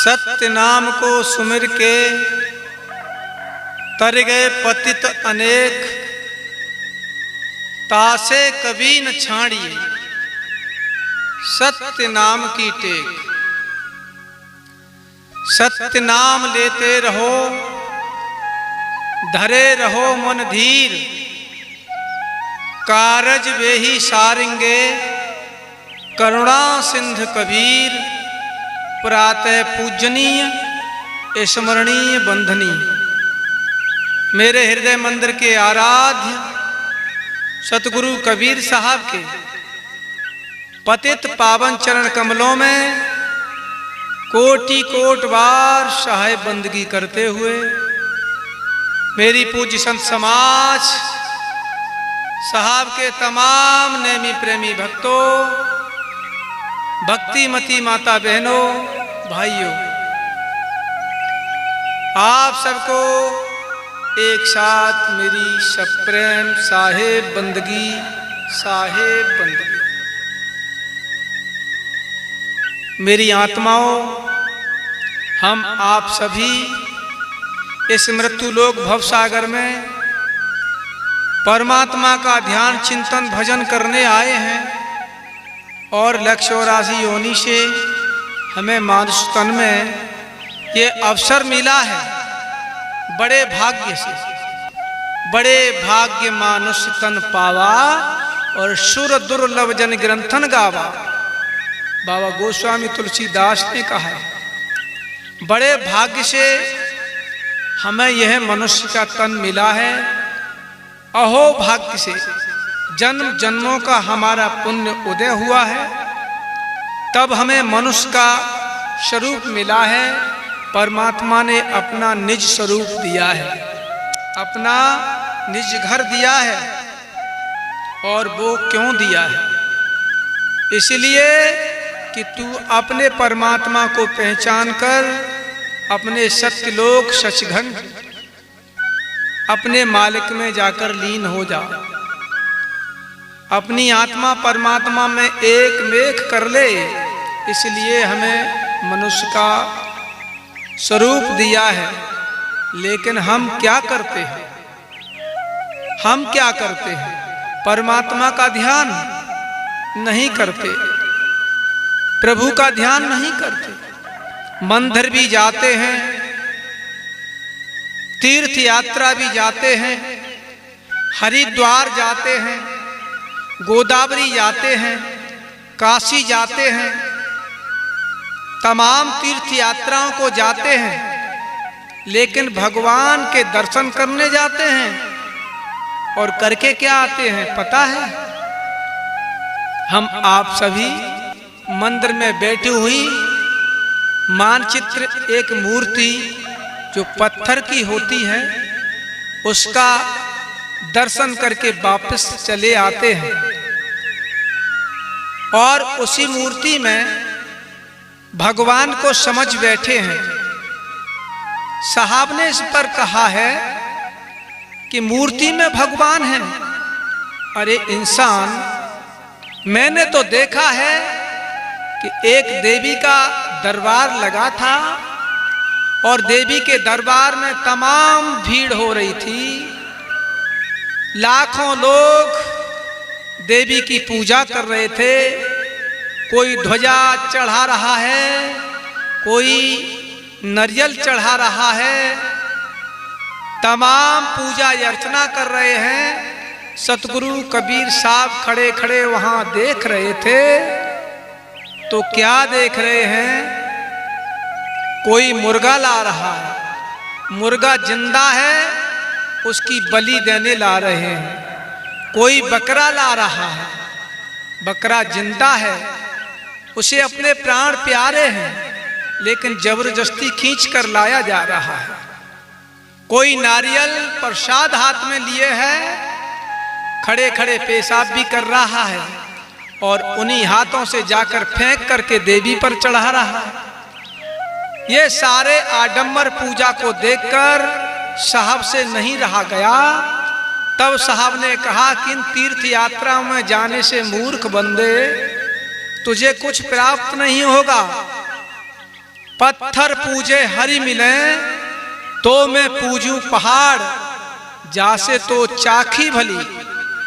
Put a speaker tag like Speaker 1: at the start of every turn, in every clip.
Speaker 1: सत्य नाम को सुमिर के तर गए पतित अनेक, तासे कभी न छाड़िए सत्य नाम की टेक। सत्य नाम लेते रहो, धरे रहो मन धीर, कारज वे ही सारेंगे करुणा सिंध कबीर। प्रातः पूजनीय स्मरणीय बंधनीय। मेरे हृदय मंदिर के आराध्य सतगुरु कबीर साहब के पतित पावन चरण कमलों में कोटि कोट बार सहाय बंदगी करते हुए मेरी पूज्य संत समाज साहब के तमाम नेमी प्रेमी भक्तों, भक्तिमती माता बहनों, भाइयों, आप सबको एक साथ मेरी सप्रेम साहेब बंदगी। मेरी आत्माओं, हम आप सभी इस मृत्युलोक भवसागर में परमात्मा का ध्यान चिंतन भजन करने आए हैं और लक्ष्य और राशि योनि से हमें मानुष तन में ये अवसर मिला है। बड़े भाग्य से, बड़े भाग्य मानुष तन पावा और सुर दुर्लभ जन ग्रंथन गावा। बाबा गोस्वामी तुलसीदास ने कहा है, बड़े भाग्य से हमें यह मनुष्य का तन मिला है। अहो भाग्य से जन्म जन्मों का हमारा पुण्य उदय हुआ है, तब हमें मनुष्य का स्वरूप मिला है। परमात्मा ने अपना निज स्वरूप दिया है, अपना निज घर दिया है। और वो क्यों दिया है? इसलिए कि तू अपने परमात्मा को पहचान कर अपने सत्यलोक सचखंड अपने मालिक में जाकर लीन हो जा। अपनी आत्मा परमात्मा में एक मेख कर ले। इसलिए हमें मनुष्य का स्वरूप दिया है। लेकिन हम क्या करते हैं? हम क्या करते हैं? परमात्मा का ध्यान नहीं करते, प्रभु का ध्यान नहीं करते। मंदिर भी जाते हैं, तीर्थ यात्रा भी जाते हैं, हरिद्वार जाते हैं, गोदावरी जाते हैं, काशी जाते हैं, तमाम तीर्थ यात्राओं को जाते हैं। लेकिन भगवान के दर्शन करने जाते हैं और करके क्या आते हैं पता है? हम आप सभी मंदिर में बैठी हुई मानचित्र, एक मूर्ति जो पत्थर की होती है, उसका दर्शन करके वापस चले आते हैं। और उसी मूर्ति में भगवान को समझ बैठे हैं। साहब ने इस पर कहा है कि मूर्ति में भगवान है। अरे इंसान, मैंने तो देखा है कि एक देवी का दरबार लगा था और देवी के दरबार में तमाम भीड़ हो रही थी। लाखों लोग देवी की पूजा कर रहे थे। कोई ध्वजा चढ़ा रहा है, कोई नारियल चढ़ा रहा है, तमाम पूजा अर्चना कर रहे हैं। सतगुरु कबीर साहब खड़े खड़े वहां देख रहे थे। तो क्या देख रहे हैं? कोई मुर्गा ला रहा है, मुर्गा जिंदा है, उसकी बलि देने ला रहे हैं। कोई बकरा ला रहा है, बकरा जिंदा है, उसे अपने प्राण प्यारे हैं, लेकिन जबरदस्ती खींच कर लाया जा रहा है। कोई नारियल प्रसाद हाथ में लिए है, खड़े खड़े पेशाब भी कर रहा है और उन्हीं हाथों से जाकर फेंक करके देवी पर चढ़ा रहा है। ये सारे आडंबर पूजा को देखकर साहब से नहीं रहा गया। तब साहब ने कहा कि इन तीर्थ यात्राओं में जाने से मूर्ख बंदे, तुझे कुछ प्राप्त नहीं होगा। पत्थर पूजे हरि मिले तो मैं पूजू पहाड़, जासे तो चाखी भली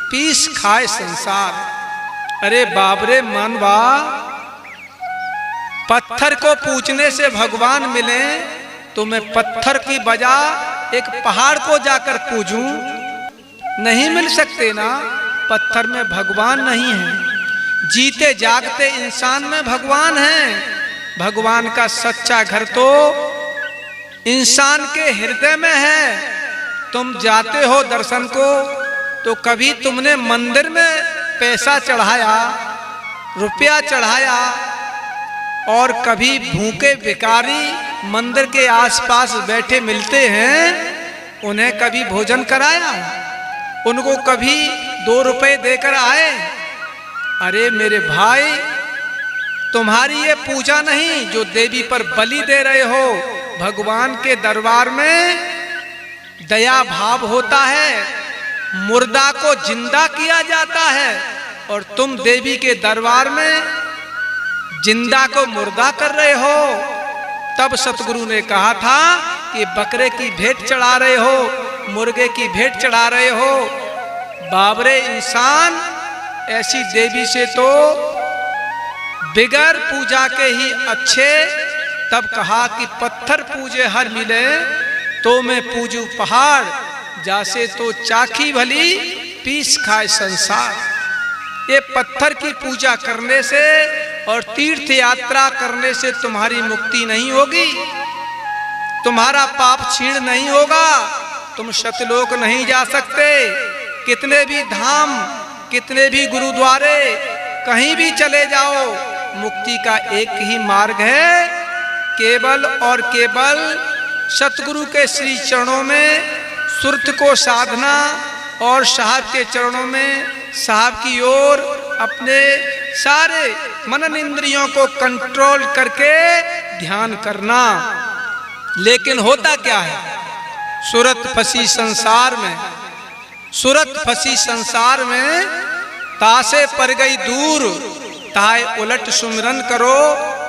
Speaker 1: पीस खाए संसार। अरे बाबरे मानवा, पत्थर को पूजने से भगवान मिले तो मैं पत्थर की बजाय एक पहाड़ को जाकर पूजूं? नहीं मिल सकते ना, पत्थर में भगवान नहीं है। जीते जागते इंसान में भगवान है। भगवान का सच्चा घर तो इंसान के हृदय में है। तुम जाते हो दर्शन को तो कभी तुमने मंदिर में पैसा चढ़ाया, रुपया चढ़ाया, और कभी भूखे भिखारी मंदिर के आसपास बैठे मिलते हैं, उन्हें कभी भोजन कराया, उनको कभी 2 रुपए देकर आए? अरे मेरे भाई, तुम्हारी ये पूजा नहीं जो देवी पर बलि दे रहे हो। भगवान के दरबार में दया भाव होता है, मुर्दा को जिंदा किया जाता है, और तुम देवी के दरबार में जिंदा को मुर्दा कर रहे हो। तब सतगुरु ने कहा था कि बकरे की भेंट चढ़ा रहे हो, मुर्गे की भेंट चढ़ा रहे हो। बाबरे इंसान, ऐसी देवी से तो बिगर पूजा के ही अच्छे। तब कहा कि पत्थर पूजे हर मिले तो मैं पूजू पहाड़, जासे तो चाखी भली पीस खाए संसार। ये पत्थर की पूजा करने से और तीर्थ यात्रा करने से तुम्हारी मुक्ति नहीं होगी, तुम्हारा पाप क्षीण नहीं होगा, तुम सतलोक नहीं जा सकते। कितने भी धाम, कितने भी गुरुद्वारे, कहीं भी चले जाओ, मुक्ति का एक ही मार्ग है, केवल और केवल सतगुरु के श्री चरणों में सुरत को साधना और साहब के चरणों में साहब की ओर अपने सारे मनन इंद्रियों को कंट्रोल करके ध्यान करना। लेकिन होता क्या है, सूरत फंसी संसार में, सूरत फंसी संसार में, तासे पर गई दूर, ताए उलट सुमिरन करो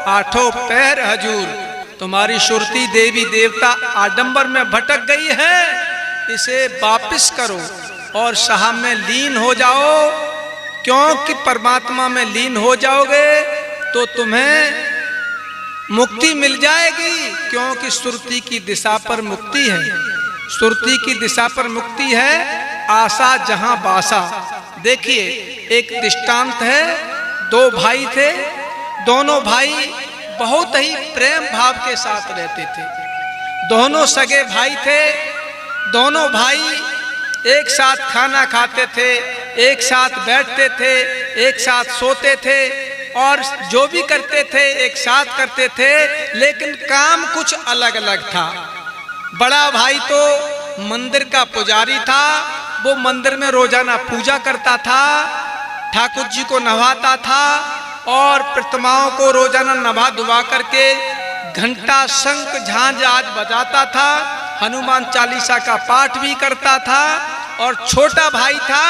Speaker 1: आठों पैर हजूर। तुम्हारी सुरती देवी देवता आडंबर में भटक गई है, इसे वापिस करो और साहब में लीन हो जाओ, क्योंकि परमात्मा में लीन हो जाओगे तो तुम्हें मुक्ति मिल जाएगी। क्योंकि सुरती की दिशा पर मुक्ति है, सुरती की दिशा पर मुक्ति है, आशा जहां बासा। देखिए, एक दृष्टांत है, 2 भाई थे, दोनों भाई बहुत ही प्रेम भाव के साथ रहते थे। दोनों सगे भाई थे, दोनों भाई एक साथ खाना खाते थे, एक साथ बैठते थे, एक साथ सोते थे, और जो भी करते थे एक साथ करते थे, लेकिन काम कुछ अलग अलग था। बड़ा भाई तो मंदिर का पुजारी था, वो मंदिर में रोजाना पूजा करता था, ठाकुर जी को नहवाता था और प्रतिमाओं को रोजाना नहा धुआ करके घंटा शंख झांझ आज बजाता था, हनुमान चालीसा का पाठ भी करता था। और छोटा भाई था,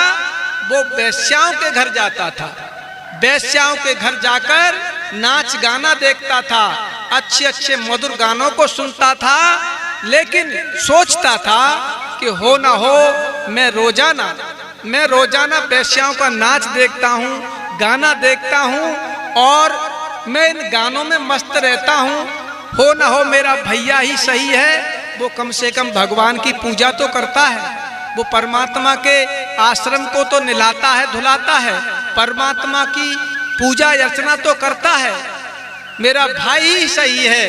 Speaker 1: वो वेश्याओं के घर जाता था, वेश्याओं के घर जाकर नाच गाना देखता था, अच्छे अच्छे मधुर गानों को सुनता था, लेकिन सोचता था कि हो ना हो मैं रोजाना वेश्याओं का नाच देखता हूँ, गाना देखता हूँ, और मैं इन गानों में मस्त रहता हूँ, हो ना हो मेरा भैया ही सही है, वो कम से कम भगवान की पूजा तो करता है, वो परमात्मा के आश्रम को तो निलाता है, धुलाता है, परमात्मा की पूजा अर्चना तो करता है, मेरा भाई ही सही है,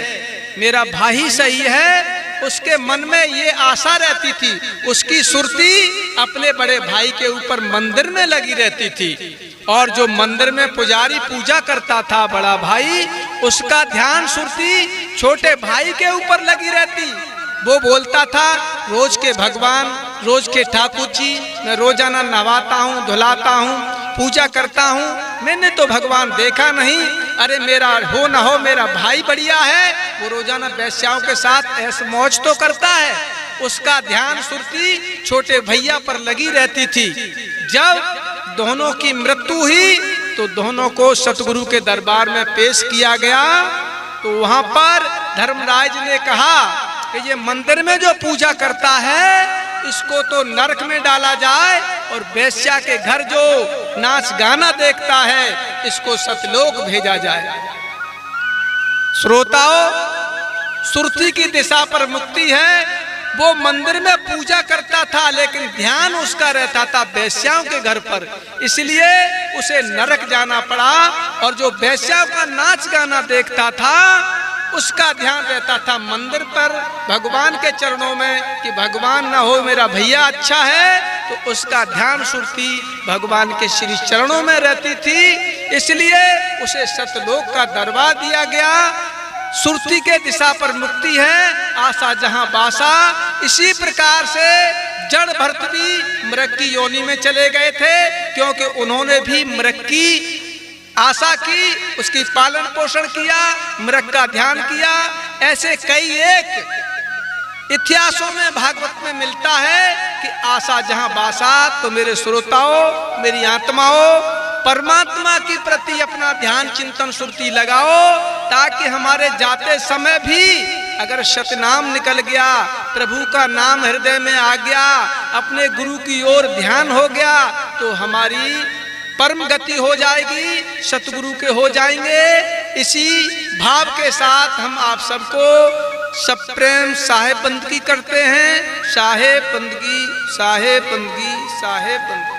Speaker 1: मेरा भाई ही सही है। उसके मन में ये आशा रहती थी, उसकी सुरती अपने बड़े भाई के ऊपर मंदिर में लगी रहती थी, और जो मंदिर में पुजारी पूजा करता था बड़ा भाई, उसका ध्यान सुरती छोटे भाई के ऊपर लगी रहती। वो बोलता था, रोज के भगवान, रोज के ठाकुर जी, मैं रोजाना नहवाता हूँ, धुलाता हूँ, पूजा करता हूँ, मैंने तो भगवान देखा नहीं। अरे मेरा हो ना हो मेरा भाई बढ़िया है, वो रोजाना वेश्याओं के साथ ऐश मौज तो करता है। उसका ध्यान सुरती छोटे भैया पर लगी रहती थी। जब दोनों की मृत्यु हुई तो दोनों को सतगुरु के दरबार में पेश किया गया, तो वहां पर धर्मराज ने कहा कि ये मंदिर में जो पूजा करता है इसको तो नरक में डाला जाए, और वेश्या के घर जो नाच गाना देखता है इसको सतलोक भेजा जाए। श्रोताओं, सुरती की दिशा पर मुक्ति है। वो मंदिर में पूजा करता था लेकिन ध्यान उसका रहता था वेश्याओं के घर पर, इसलिए उसे नरक जाना पड़ा। और जो वेश्याओं का नाच गाना देखता था उसका ध्यान रहता था मंदिर पर, भगवान के चरणों में, कि भगवान ना हो मेरा भैया अच्छा है, तो उसका ध्यान सुरती भगवान के श्री चरणों में रहती थी, इसलिए उसे सतलोक का दरबार दिया गया। सुरती के दिशा पर मुक्ति है, आशा जहां बासा। इसी प्रकार से जड़ भरत भी मृग की योनि में चले गए थे, क्योंकि उन्होंने भी मृग की आशा की, उसकी पालन पोषण किया, मृग का ध्यान किया। ऐसे कई एक इतिहासों में भागवत में मिलता है कि आशा जहां बासा। तो मेरे श्रोताओं, मेरी आत्माओं, परमात्मा के प्रति अपना ध्यान चिंतन सुरती लगाओ, ताकि हमारे जाते समय भी अगर सतनाम निकल गया, प्रभु का नाम हृदय में आ गया, अपने गुरु की ओर ध्यान हो गया, तो हमारी परम गति हो जाएगी, सतगुरु के हो जाएंगे। इसी भाव के साथ हम आप सबको सब प्रेम साहेब बंदगी करते हैं। साहेब बंदगी, साहेब बंदगी, साहेब बंदगी।